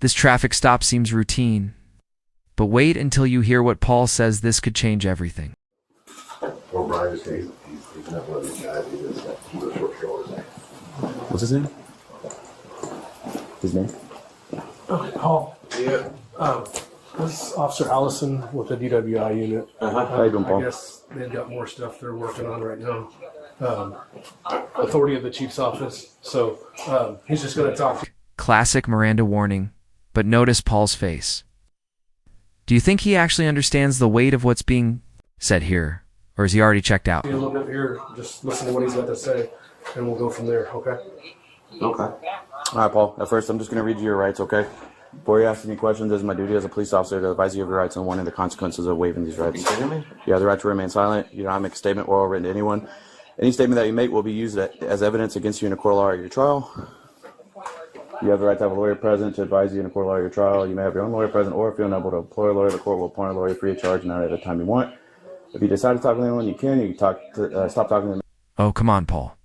This traffic stop seems routine. But wait until you hear what Paul says. This could change everything. Well, Brian is he's not one of these guys. He just the short shoulders. What's his name? His name? Paul. Yeah. This is Officer Allison with the DWI unit. How you doing, Paul? I guess they've got more stuff they're working on right now. Authority of the chief's office. So he's just going to talk. Classic Miranda warning, but notice Paul's face. Do you think he actually understands the weight of what's being said here, or is he already checked out? A little bit here, just listen to what he's got to say, and we'll go from there, okay? Okay. All right, Paul. At first, I'm just going to read you your rights, okay? Before you ask any questions, it is my duty as a police officer to advise you of your rights and warning the consequences of waiving these rights. You have the right to remain silent. You do not make a statement oral or written to anyone. Any statement that you make will be used as evidence against you in a court of law or your trial. You have the right to have a lawyer present to advise you in a court of law or your trial. You may have your own lawyer present, or if you're unable to employ a lawyer, the court will appoint a lawyer free of charge and not at the time you want. If you decide to talk to anyone, you can. You can stop talking to them. Oh, come on, Paul.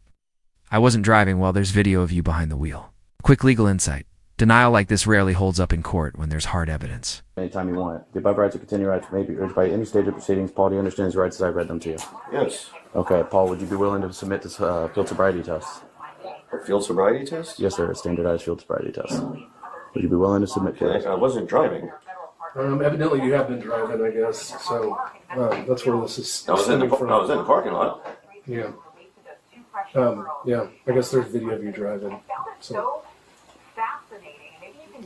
I wasn't driving. Well, there's video of you behind the wheel. Quick legal insight. Denial like this rarely holds up in court when there's hard evidence. Anytime you want. The above rights to continue rights may be urged by any stage of proceedings. Paul, do you understand his rights as I've read them to you? Yes. Okay, Paul, would you be willing to submit this field sobriety test? A field sobriety test? Yes, sir. A standardized field sobriety test. Would you be willing to submit to it? I wasn't driving. Evidently, you have been driving, I guess. So that's where this is. I was in the parking lot. Yeah. Yeah. I guess there's video of you driving. So.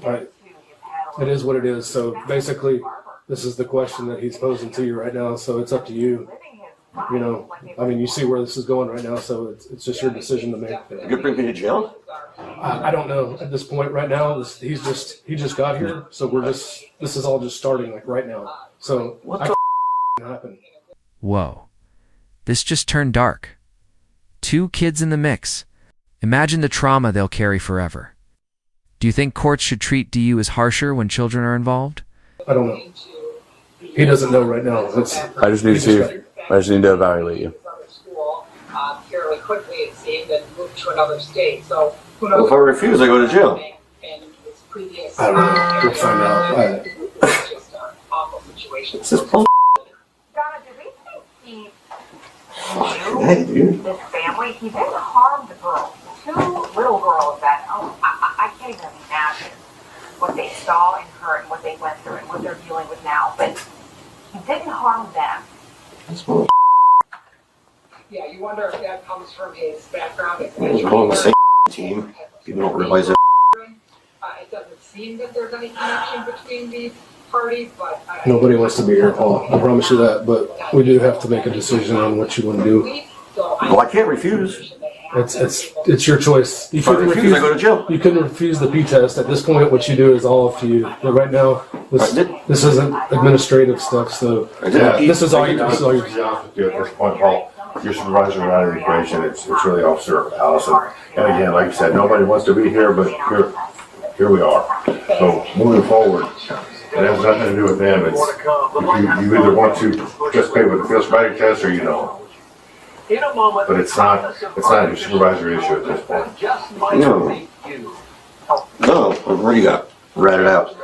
Right. It is what it is. So basically, this is the question that he's posing to you right now. So it's up to you. You know, I mean, you see where this is going right now. So it's just your decision to make. You could bring me to jail? I don't know at this point right now. He just got here. So this is all just starting like right now. So what the happened? Whoa. This just turned dark. 2 kids in the mix. Imagine the trauma they'll carry forever. Do you think courts should treat DU as harsher when children are involved? I don't know. He doesn't know right now. I just need to evaluate you. Fairly quickly, it seemed, and moved to another state. So who knows? Well, if I refuse, I go to jail. I don't know. We'll find out. It's just an awful situation. This is bull. Donna, do they think Hey, dude. this family? He didn't harm the girls. 2 little girls that, I can't even imagine what they saw in her and what they went through and what they're dealing with now. But he didn't harm them. This bull. Yeah, you wonder if that comes from his background. We're on the same team. People don't realize it. It doesn't seem that there's any connection between these parties, but Nobody wants to be here, Paul. I promise you that. But we do have to make a decision on what you want to do. Well, I can't refuse. It's your choice. You If I refuse, I go to jail. You couldn't refuse the P test. At this point, what you do is all up to you. But right now, this isn't administrative stuff. So this is all you. To be honest with you, at this point, Paul, your supervisor around immigration, it's really Officer Allison. And again, like you said, nobody wants to be here, but here we are. So moving forward, it has nothing to do with them. It's you either want to participate with the field sobriety test or you don't. But it's not your supervisor issue at this point. No. No. What do you got? Rat it out.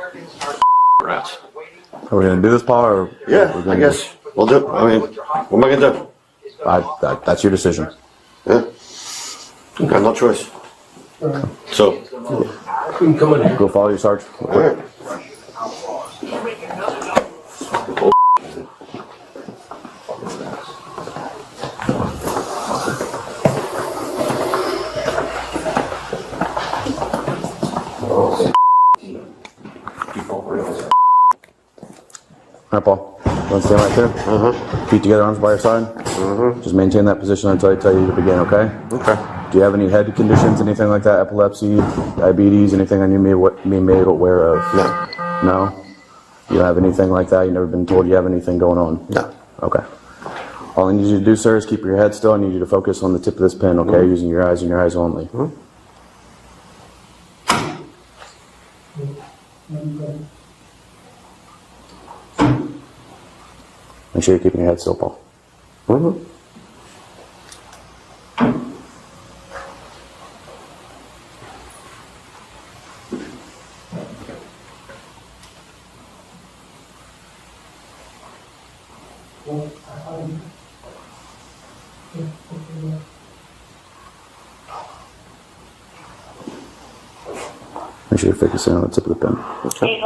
Rats. Are we going to do this, Paul? Or Yeah, I guess we'll do. I mean, what am I going to do? That's your decision. Yeah. I have no choice. So. You can come in here. Go follow your sergeant. All right. All right, Paul. You want to stand right there? Feet together, arms by your side? Just maintain that position until I tell you to begin, okay? Okay. Do you have any head conditions, anything like that? Epilepsy, diabetes, anything that you may be made aware of? No. No? You don't have anything like that? You've never been told you have anything going on? No. Okay. All I need you to do, sir, is keep your head still. I need you to focus on the tip of this pen, okay? Using your eyes and your eyes only. Make sure you're keeping your head still, Paul. Make sure you're focusing on the tip of the pen. Okay.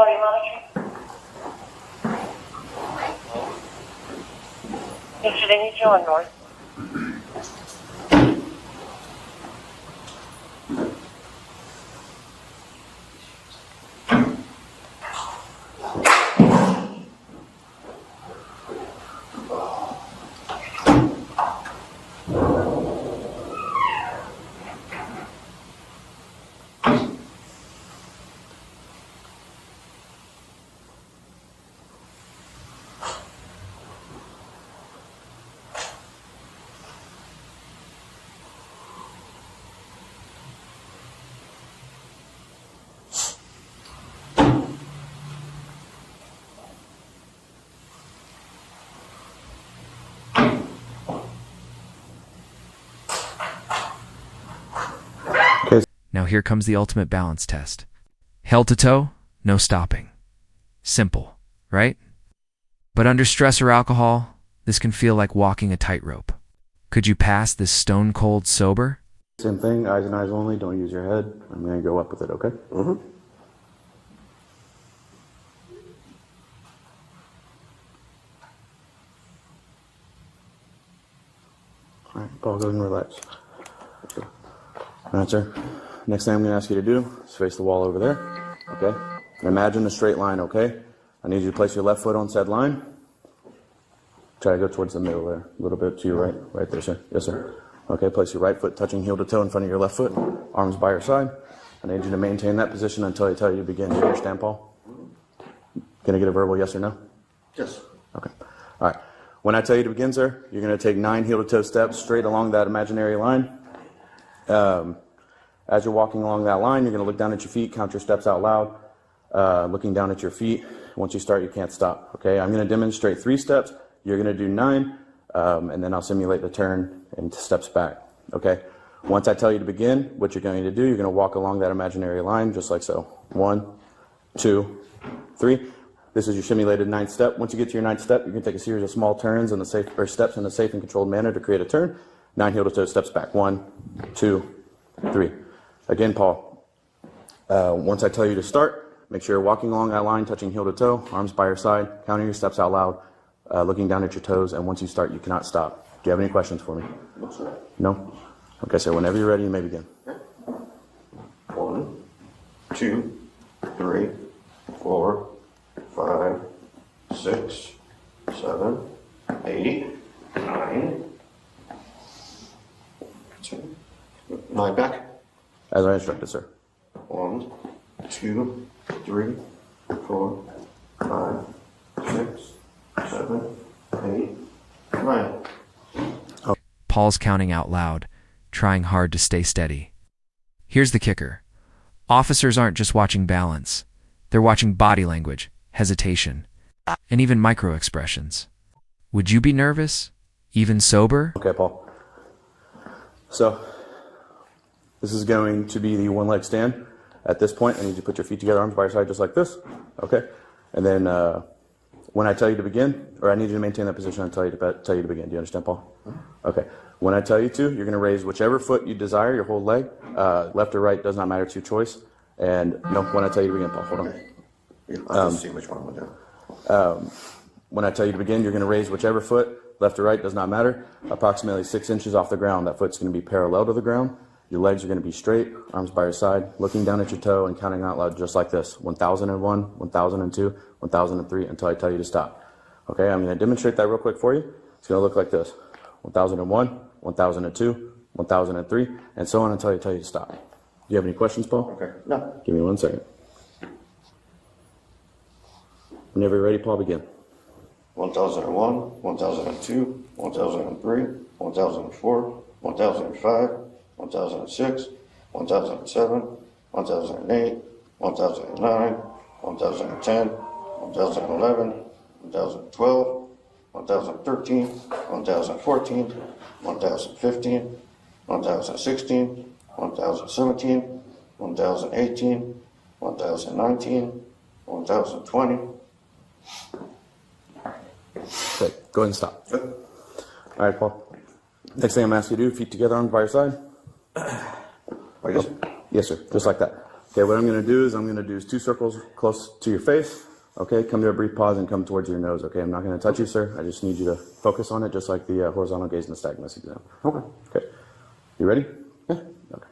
Should I need you on north? Now here comes the ultimate balance test. Held to toe, no stopping. Simple, right? But under stress or alcohol, this can feel like walking a tightrope. Could you pass this stone cold sober? Same thing, eyes and eyes only, don't use your head. I'm going to go up with it, okay? All right, Paul, go ahead and relax. All right, sir. Next thing I'm going to ask you to do is face the wall over there, okay? And imagine a straight line, okay? I need you to place your left foot on said line. Try to go towards the middle there, a little bit to your right. Right there, sir. Yes, sir. Okay, place your right foot touching heel to toe in front of your left foot, arms by your side. I need you to maintain that position until I tell you to begin. Do you understand, Paul? Can I get a verbal yes or no? Yes. Okay. All right. When I tell you to begin, sir, you're going to take 9 heel to toe steps straight along that imaginary line. As you're walking along that line, you're going to look down at your feet, count your steps out loud, looking down at your feet. Once you start, you can't stop. Okay, I'm going to demonstrate 3 steps. You're going to do 9, and then I'll simulate the turn and steps back. Okay, once I tell you to begin, what you're going to do, you're going to walk along that imaginary line just like so. 1, 2, 3. This is your simulated 9th step. Once you get to your 9th step, you're going to take a series of small turns in the steps in a safe and controlled manner to create a turn. 9 heel to toe steps back. 1, 2, 3. Again, Paul, once I tell you to start, make sure you're walking along that line, touching heel to toe, arms by your side, counting your steps out loud, looking down at your toes, and once you start, you cannot stop. Do you have any questions for me? No, sir. No? Okay, so whenever you're ready, you may begin. 1, 2, 3, 4, 5, 6, 7, 8, 9. 9 back. As I instructed, sir. 1, 2, 3, 4, 5, 6, 7, 8, 9. Paul's counting out loud, trying hard to stay steady. Here's the kicker. Officers aren't just watching balance. They're watching body language, hesitation, and even micro-expressions. Would you be nervous? Even sober? Okay, Paul. So, this is going to be the one leg stand. At this point, I need you to put your feet together, arms by your side, just like this. Okay? And then when I tell you to begin, or I need you to maintain that position, I'll tell you to begin. Do you understand, Paul? Okay. When I tell you to, you're going to raise whichever foot you desire, your whole leg. Left or right, does not matter, it's your choice. And no, when I tell you to begin, Paul, hold on. I'll just see which one we'll do. When I tell you to begin, you're going to raise whichever foot, left or right, does not matter, approximately 6 inches off the ground. That foot's going to be parallel to the ground. Your legs are going to be straight, arms by your side, looking down at your toe and counting out loud just like this. 1001, 1002, 1003 until I tell you to stop. Okay, I'm going to demonstrate that real quick for you. It's going to look like this. 1001, 1002, 1003, and so on until I tell you to stop. Do you have any questions, Paul? Okay. No. Give me 1 second. Whenever you're ready, Paul, begin. 1001, 1002, 1003, 1004, 1005, 1006, 1007, 1008, 1009, 1010, 1011, 1012, 1013, 1014, 1015, 1016, 1017, 1018, 1019, 1020, Okay, go ahead and stop. All right, Paul. Next thing I'm asking you to do, feet together, arms by your side. Like this? Yes, sir, just like that. Okay, what I'm going to do is 2 circles close to your face. Okay, come to a brief pause and come towards your nose. Okay, I'm not going to touch you, sir. I just need you to focus on it, just like the horizontal gaze nystagmus exam. Okay. Okay, you ready? Yeah. Okay.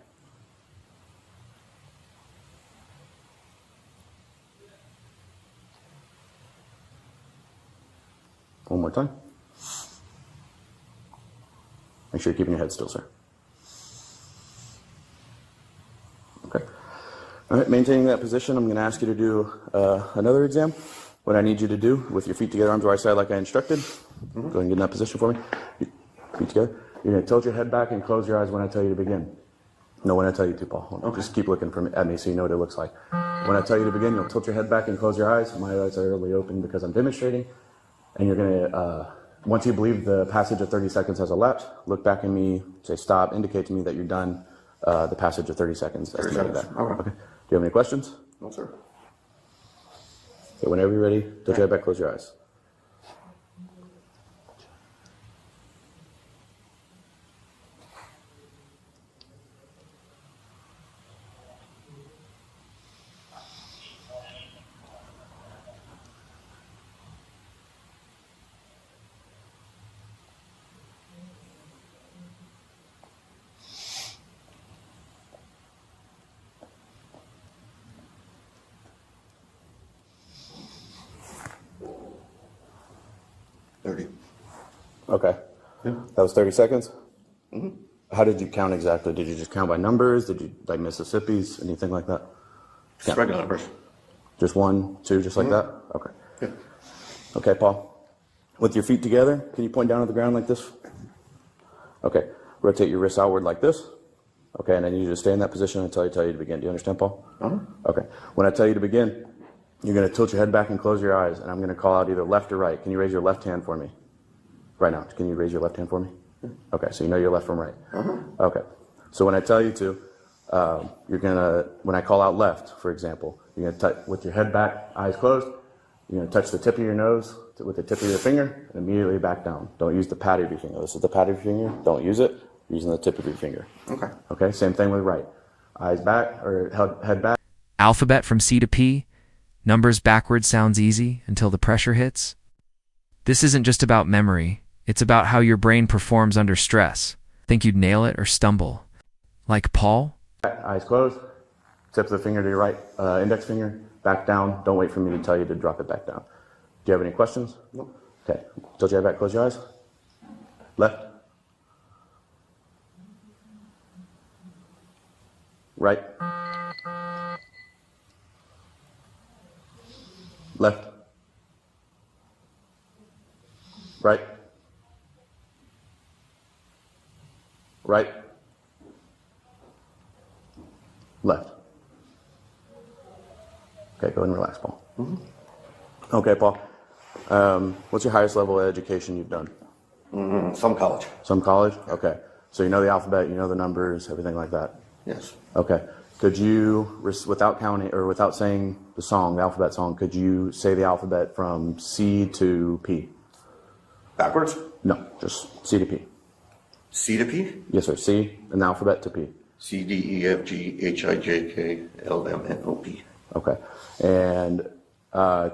One more time. Make sure you're keeping your head still, sir. Okay. All right, maintaining that position, I'm going to ask you to do another exam. What I need you to do with your feet together, arms by your side like I instructed. Go ahead and get in that position for me. Feet together. You're going to tilt your head back and close your eyes when I tell you to begin. No, when I tell you to, Paul. Okay. Just keep looking at me so you know what it looks like. When I tell you to begin, you'll tilt your head back and close your eyes. My eyes are really open because I'm demonstrating. And you're going to, once you believe the passage of 30 seconds has elapsed, look back at me, say stop, indicate to me that you're done the passage of 30 seconds. 30 seconds. Okay. Do you have any questions? No, sir. Okay, whenever you're ready, tilt your head back, close your eyes. Okay. Yeah. That was 30 seconds? Mm-hmm. How did you count exactly? Did you just count by numbers? Did you, like Mississippi's, anything like that? Just regular numbers. Just 1, 2, just like that? Okay. Yeah. Okay, Paul. With your feet together, can you point down to the ground like this? Okay. Rotate your wrists outward like this. Okay, and I need you to stay in that position until I tell you to begin. Do you understand, Paul? Uh-huh. Okay. When I tell you to begin, you're going to tilt your head back and close your eyes, and I'm going to call out either left or right. Can you raise your left hand for me? Right now. Can you raise your left hand for me? Okay, so you know your left from right. Uh-huh. Okay. So when I tell you to, you're going to, when I call out left, for example, you're going to touch, with your head back, eyes closed, you're going to touch the tip of your nose with the tip of your finger and immediately back down. Don't use the pad of your finger. This is the pad of your finger. Don't use it. You're using the tip of your finger. Okay. Okay, same thing with right. Eyes back, or head back. Alphabet from C to P. Numbers backwards sounds easy until the pressure hits. This isn't just about memory. It's about how your brain performs under stress. Think you'd nail it or stumble. Like Paul? Eyes closed. Tip of the finger to your right index finger. Back down. Don't wait for me to tell you to drop it back down. Do you have any questions? No. Okay. Tilt your head back. Close your eyes. Left. Right. Left. Right. Right. Left. Okay, go ahead and relax, Paul. Mm-hmm. Okay, Paul. What's your highest level of education you've done? Some college. Some college? Okay. So you know the alphabet, you know the numbers, everything like that? Yes. Okay. Could you, without counting or without saying the song, the alphabet song, could you say the alphabet from C to P? Backwards? No, just C to P. C to P? Yes, sir. C and the alphabet to P. C, D, E, F, G, H, I, J, K, L, M, N, O, P. Okay. And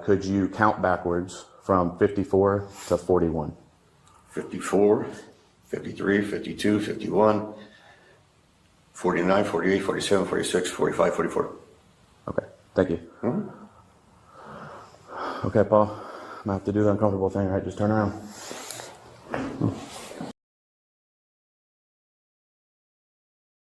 could you count backwards from 54 to 41? 54, 53, 52, 51, 49, 48, 47, 46, 45, 44. Okay. Thank you. Mm-hmm. Okay, Paul. I'm going to have to do the uncomfortable thing, right? Just turn around.